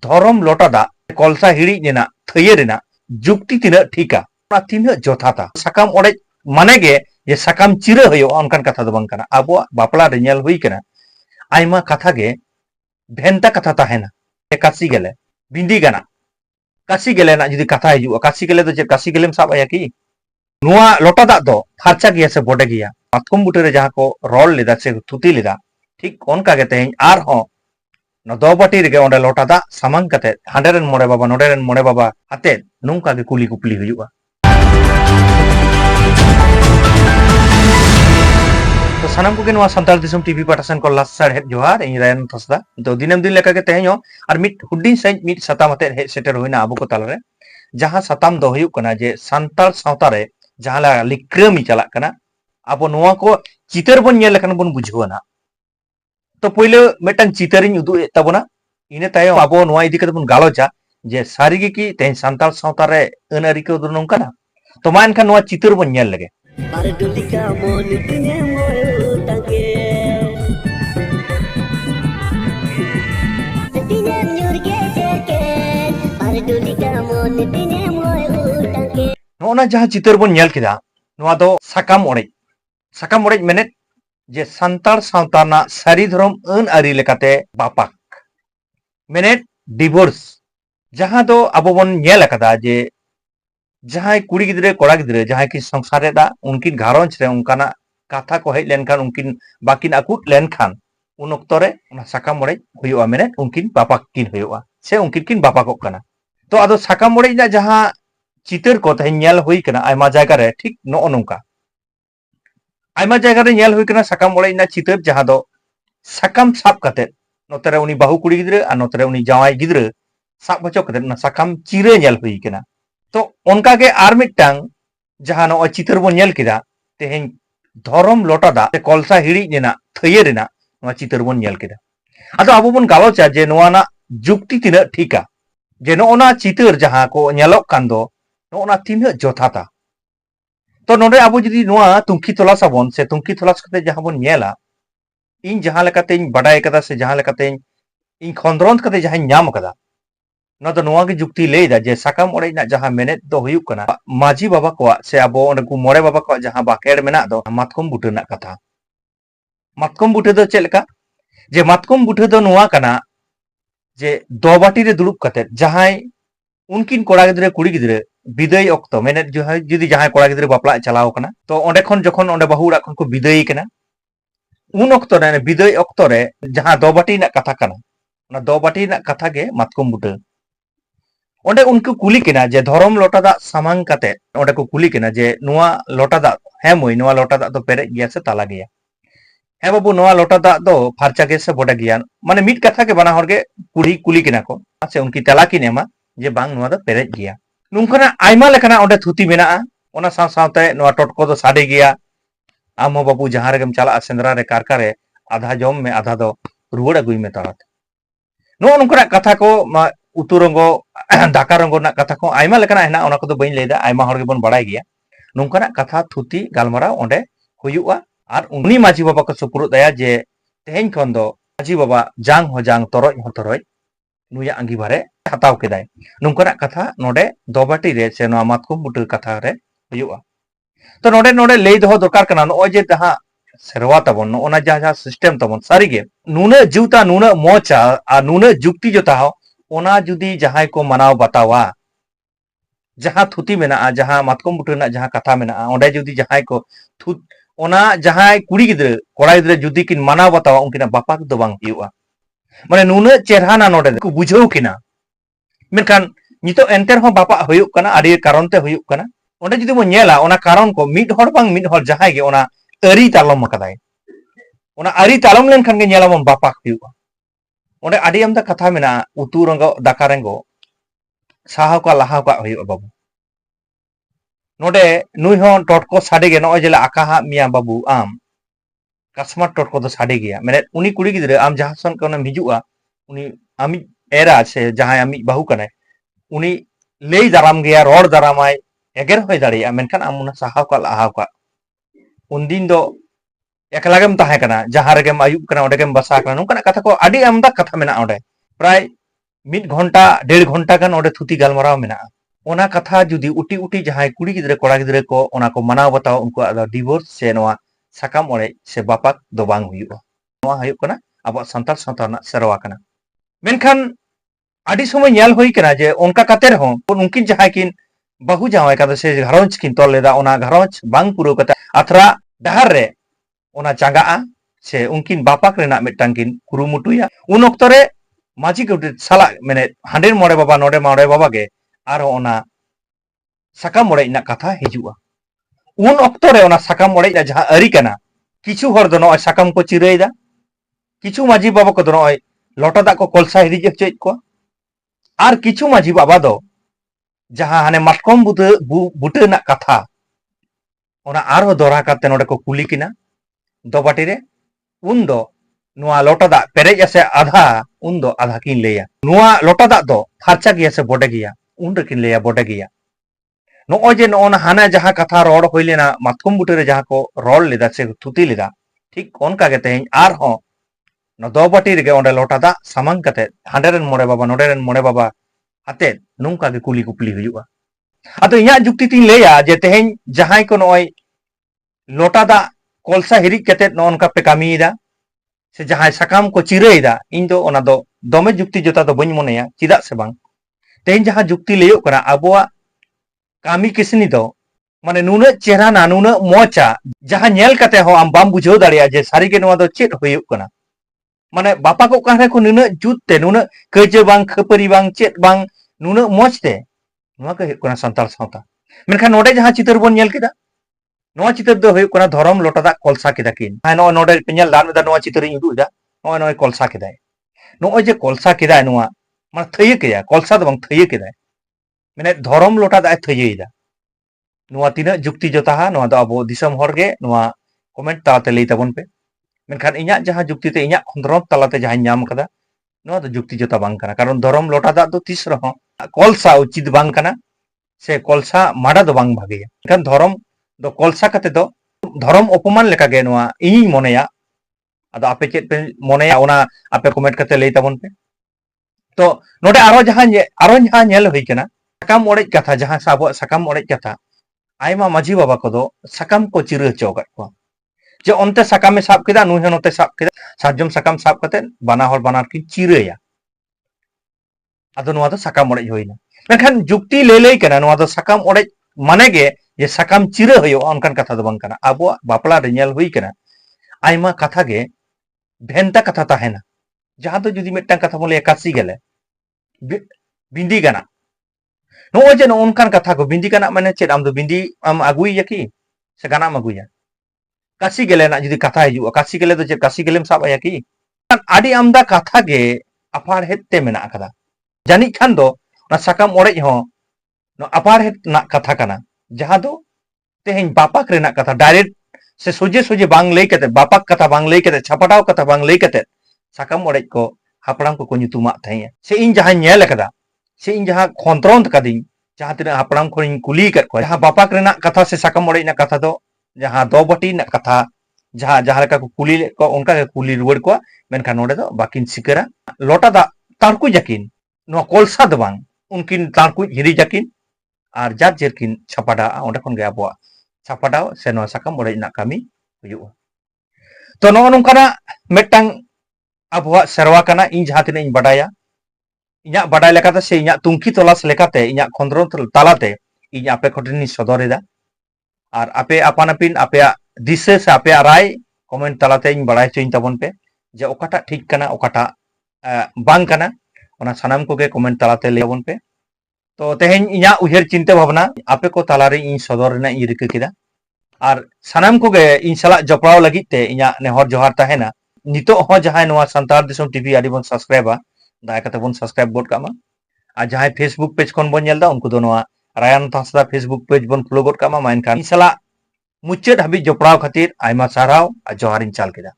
धरम लोटा दा कलसा हिड़ी रेना थैये रेना जुक्ति तिना ठीका तिना जथाता साकाम ओड़े माने गे जे साकाम चिरा होयो अनकान कथा दो बांग काना आबो बापला रे नेल हुई काना आयमा कथा गे भेंता कथा ताहेना कासी गेले बिंदी गाना कासी गेले ना जुदी कथा हिजुआ कासी गेले दो कासी गेलेम साब आया की नुआ लोटा दा दो फारचा गया से बोडे गया मातकम बुटे रे जहां को रोल लेदा से थुती लेदा ठीक ओनका गे तेहें आर हो न दो बाटी रे ओंडे लोटा दा सामांग कते हांडेरन मोड़े बाबा नोडेरन मोड़े बाबा आते नुंका गे कुली कुपली हुजुआ तो सानाम को नुआ संताल दिसम टीवी पाठासन को लास्ट साइड हेड जोहार इन रायन थसदा तो दिनम दिन लेका के तेहें और मिट हुडिन साइड मिट सताम आते हे सेटर होइना आबो को तालरे जहां सताम दो हुयुक कना जे संताल सावता रे जहां ला लिक्रमी चला कना अब नुआ को चितर बन नेल लेखन बन बुझवना तो पहिले मेटन चितरिन उदु ताबोना इने तायो आबो नुआ इदी कते बन गालोचा जे सारिगे की तेहें संताल सावता रे अनारि को दो नोंकाना तो मा एनखान नुआ चितर बन नेल लगे नोना जहां चितर बन नेल केदा नुआ दो साकाम ओड़े मेने जे संताल सावताना सारी धर्म अन आरि लेकाते बापाक मेने डिवोर्स जहां दो आबो बन नेल कदा जे जहां कुड़ी गिद्रे कोड़ा गिद्रे जहां की संसार रे दा उनकिन घारंज रे उनकाना कथा को हेज लेनखान उनकिन बाकिन आकुट लेनखान उन ऑक्तो रे उना साकाम ओड़े हुयुआ मेने उनकिन बापाक किन हुयुआ से उनकिन किन बापाक कना तो आदो साकाम ओड़े ना जहां चितर को तेहें नेल हुई कना आयमा जायगा रे ठीक नो नोंका आयमा जायगा रे नेल हुई कना साकाम ओड़े ना चितर जहां दो साकाम साब कते नोतरे उनी बाहु कुड़ी गिद्रे आ नोतरे उनी जावाई गिद्रे साब बचो कते ना साकाम चिरे नेल हुई कना तो उनका के आर मिटांग जहां नो चितर बन नेल किदा तेहें धरम लोटा दा कलसा हिड़ी रेना थैये रेना नो चितर बन नेल किदा आदो आबो बन गालोचा जे नोआ ना जुक्ति तिना ठीका जे नोना चितर जहां को नेलोक कान दो नोना तिना जथाता तो नोडे आबो जदी नोआ तुंखी तलाश आबोन से तुंखी तलाश कते जहां बन नेला इन जहां लेकाते इन बडाय कदा से जहां लेकाते इन खंद्रंत कते जहां नाम कदा न तो नोआ की जुक्ति लेदा जे साकाम ओड़े ना जहां मेनेत दो हुयुक कना माजी बाबा को से आबो ओंडे को मोड़े बाबा को जहां बाकेड़ मेना दो मातकम बुटे ना कथा मातकम बुटे दो चेलका जे मातकम बुटे दो नोआ कना जे दो बाटी रे दुड़ुब कते जहां उनकिन कोड़ा गिद्रे कुड़ी गिद्रे विदाय ऑक्तो मेनेत जुदी जहां कोड़ा गिद्रे बापला चलाव कना तो ओंडे खन जखन ओंडे बाहु उड़ा खन को विदाय कना उन ऑक्तो रे विदाय ऑक्तो रे जहां दो बाटी ना कथा कना ना दो बाटी ना कथा गे मातकम बुटे ओंडे उनको कुली केना जे धरम लोटा दा सामांग कते ओंडे को कुली केना जे नुआ लोटा दा हे मोय नुआ लोटा दा तो पेरे गया से ताला गया हे बाबू नुआ लोटा दा दो फारचा गे से बोडा गया माने मिट कथा के बना हरगे कुड़ी कुली केना को से उनकी तला की नेमा जे बांग नुआ दा पेरे गया नुंकना आयमा लेकना ओंडे थुती मेना ओना साव सावते नुआ टटको दो साडे गया आम बाबू जहां रेगम चला सेंद्रा रे कारका रे आधा जम में आधा दो रुवड़ अगुई में तारात नो नुंकना कथा को उतुरंगो दाका रंगो ना कथा को आयमा लेकना हेना ओना को दो बइन लेदा आयमा हर गे बन बड़ाय गया नुंकना कथा थुती गालमारा ओंडे हुयुआ आर उनी माजी बाबा को सुपुरु दया जे तेहें खन दो माजी बाबा जांग हो जांग तरोय हो तरोय नुया अंगी बारे हताव केदाय नुंकना कथा नोडे दोबाटी रे से नो मातकुम बुटे कथा रे हुयुआ तो नोडे नोडे ले दो दरकार कना नो जे जहां सेरवा तबन ओना जहां सिस्टम तबन सारीगे नुने जीवता नुने मोचा आ नुने जुक्ति जो ताहो ओना जुदी जहां को मनाव बतावा जहां थुती मेना जहां मातकम बुटे ना जहां कथा मेना ओंडे जुदी जहां को थुत ओना जहां कुड़ी गिद्रे कोड़ा गिद्रे जुदी किन मनाव बतावा उनकिना बापा दो बांग हियुआ माने नुने चेहराना नोडे को बुझाव किना मेनखान नितो एंटर हो बापा हुयुक कना आडी कारण ते हुयुक कना ओंडे जुदी बो नेला ओना कारण को मिड हर बांग मिड हर जहां गे ओना अरी तालम मकदाय ओना अरी तालम लेनखान गे नेला मन बापा हुयुआ ओंडे आडी आमदा कथा मेना उतु रंगो दाका रंगो साहाव का लाहाव का हुयुआ बाबू नोडे नुई हो टटको साडे गे नो जेला आका मिया बाबू आम कस्मार टटको दो साडे गया मेने उनी कुड़ी गिद्रे आम जहां सन कोना हिजुआ उनी आमी एरा से जहां आमी बाहु कने उनी लेई दाराम गया रोड दारामाय एगर होय दाड़िया मेनखान आम उना साहाव का लाहाव का उनदिन दो एकलागेम ताहे कना जहां रेगेम आयुब कना ओडेगेम बसा कना नोंकना कथा को आडी आमदा कथा मेना ओडे प्राय 1 घंटा 1.5 घंटा गान ओडे थुती गालमाराव मेना ओना कथा जुदी उटी उटी जहां कुड़ी गिद्रे कोड़ा गिद्रे को ओना को मनाव बताओ उनको आदा डिवोर्स से नोआ साकाम ओड़े से बापाक दो बांग हुयुआ नोआ हुयुक कना अब संताल संताना सेरवा कना मेनखान आदि समय ᱧᱮᱞ हुई कना जे उनका कते रहो उनकिन जहां किन बहु जावाय कदा से घरौंज किन तोल लेदा ओना घरौंज बांग पुरो कता अथरा डहार रे ओना चांगाआ से उनकिन बापाक रेना मिटांग किन कुरुमुटुया उन ऑक्तो रे माजी गोटे साला माने हांडे मोड़े बाबा नोडे मोड़े बाबा गे आर ओना साकाम ओड़े इना कथा हिजुआ उन ऑक्तो रे ओना साकाम ओड़े जहां अरी कना किछु हर दो नय साकाम को चिरैदा किछु माजी बाबा को दो नय लोटा दा को कोलसा हिरिज हचैत को आर किछु माजी बाबा दो जहां हाने माटकम बुटे ना कथा ओना आरो दोरा काते नोडे को कुली किना दोबाटी रे उन दो नुआ लोटा दा पेरेज से आधा उन दो आधा किन लेया नुआ लोटा दा दो फारचा गिया से बोडे गिया उन रे किन लेया बोडे गिया नो जे नो हाना जहां कथा रोड होइलेना मातकम बुटे रे जहां को रोड लेदा से थुती लेदा ठीक ओनका गे तेज आर हो न दोबाटी रे ओंडे लोटा दा सामांग कते हांडे रेन मोड़े बाबा नोडे रेन मोड़े बाबा आते नुंका गे कुली कुपली हुयुआ अदो इया जुक्ति तीन लेया जे तेज जहां को नय लोटा दा कोलसा हिरिज कते नोनका पे कामीदा से जहां साकाम को चिरैदा इन दो ओना दो दोमे जुक्ति जोता दो बኝ मोनेया चिदा से बांग तेज जहां जुक्ति लेयो करा आबोआ कामी किसनी दो माने नुना चेहरा ना नुना मोचा जहां नेल कते हो आम बाम बुझाव दाड़िया जे सारी के नोआ दो चेत होयुक कना माने बापा को काहे को नुना जुत ते नुना कजे बांग खपरी बांग चेत बांग नुना मोच ते नोआ के हुयुक कना संताल सावता मेनखान नोडे जहां चितर बोन नेल केदा नोआ चितर दो हुयुक कना धरम लोटा दा कोलसा केदा किन हाय नो नोडे पेñal लान दा नोआ चितर इन उदुदा नोय नोय कोलसा केदाय नोय जे कोलसा केदाय नोआ माने थये केया कोलसा दो बांग थये केदाय माने धरम लोटा दा थयेदा नोआ तिना जुक्ति जोता हा नोआ दो अबो दिसम हरगे नोआ कमेंट ताते लई ताबन पे मेनखान इnya जहां जुक्ति ते इnya खंद्रम तालाते जहां नाम कदा नोआ दो जुक्ति जोता बांग कना कारण धरम लोटा दा दो तीस रहो कोलसा उचित बांग कना से कोलसा माडा दो बांग भागेया मेनखान धरम दो कोलसा कते दो धरम अपमान लेका गे नोआ इनी मोनेया अदो आपे चेत पे मोनेया ओना आपे कमेंट कते लई ताबन पे तो नोडे आरो जहां नेल होई कना साकाम ओड़े कथा जहां साबो साकाम ओड़े कथा आयमा माजी बाबा को दो साकाम को चिर चौकट को जे ओनते साकामे साब केदा नुई हन ओते साब केदा साजम साकाम साब कते बाना हर बानार की चिरया अदो नोआ दो साकाम ओड़े होइना मेनखान जुक्ति लेलै कना नोआ दो साकाम ओड़े माने गे जे साकाम चिर होयो ओनकान कथा दो बांग कना आबो बापला रे नेल हुई कना आयमा कथा गे भेंता कथा ताहेना जहां तो जुदी मिटटां कथा बोले कासी गेले बिंदी गाना नो जे नो उनकान कथा को बिंदी गाना माने चेद आम दो बिंदी आम आगुई की से गाना आगुया कासी गेले ना जुदी कथा हिजुआ कासी गेले दो चेद कासी गेलेम साब आया की आदि आमदा कथा गे अपार हेते मेना कदा जानी खान दो ना साकाम ओड़े हो नो अपार हेत ना कथा कना जहां दो तेहेन बापाक रेना कथा डायरेक्ट से सोजे सोजे बांग लई कते बापाक कथा बांग लई कते छापटाव कथा बांग लई कते साकाम ओड़े को हापड़ाम को nyutumak थाइया से इन जहां नेल कदा से इन जहां खंत्रोंत कदिन जहां तना हापड़ाम को कुली कर को जहां बापाक रेना कथा से साकाम ओड़े ना कथा दो जहां दो बटी ना कथा जहां जहां लेका को कुली को उनका के कुली रुवर को मेनखान नोडे दो बाकिन सिकरा लोटा दा तारकु जकिन नो कोलसा दो बांग उनकिन तारकु हिरी जकिन आर जात जेरकिन छापाडा ओंडे खन गे आबो छापाडा से नो साकाम ओड़े ना कामी हुयुआ तो नो नोंकाना मेटांग आबोआ सेरवा कना इन जहां तना इन बडाया इnya badai lekate se inya tungki tolas lekate inya khondron talate inya ape khotini sodoreda ar ape apanapin ape dise se ape rai comment talate इन badai choin tabon pe je okata ठीक kana okata bang kana ona sanam ko ge comment talate lebon pe to tehen inya uher cinte bhabna ape ko talare in sodor rena in rika kida ar sanam ko ge in sala jopraw lagit te inya nehor johar tahena nito ho jahay noa santar disam tv adi bon subscribe दाया कते बन subscribe boat कामा आ जहां Facebook page कोन बन नेलदा उनको दो नोआ Ryan तासदा Facebook page बन follow boat कामा माइनखान इसला मुच्चेद हबी जोपड़ाव खातिर आयमा साराव आ जोहारिन चाल केदा।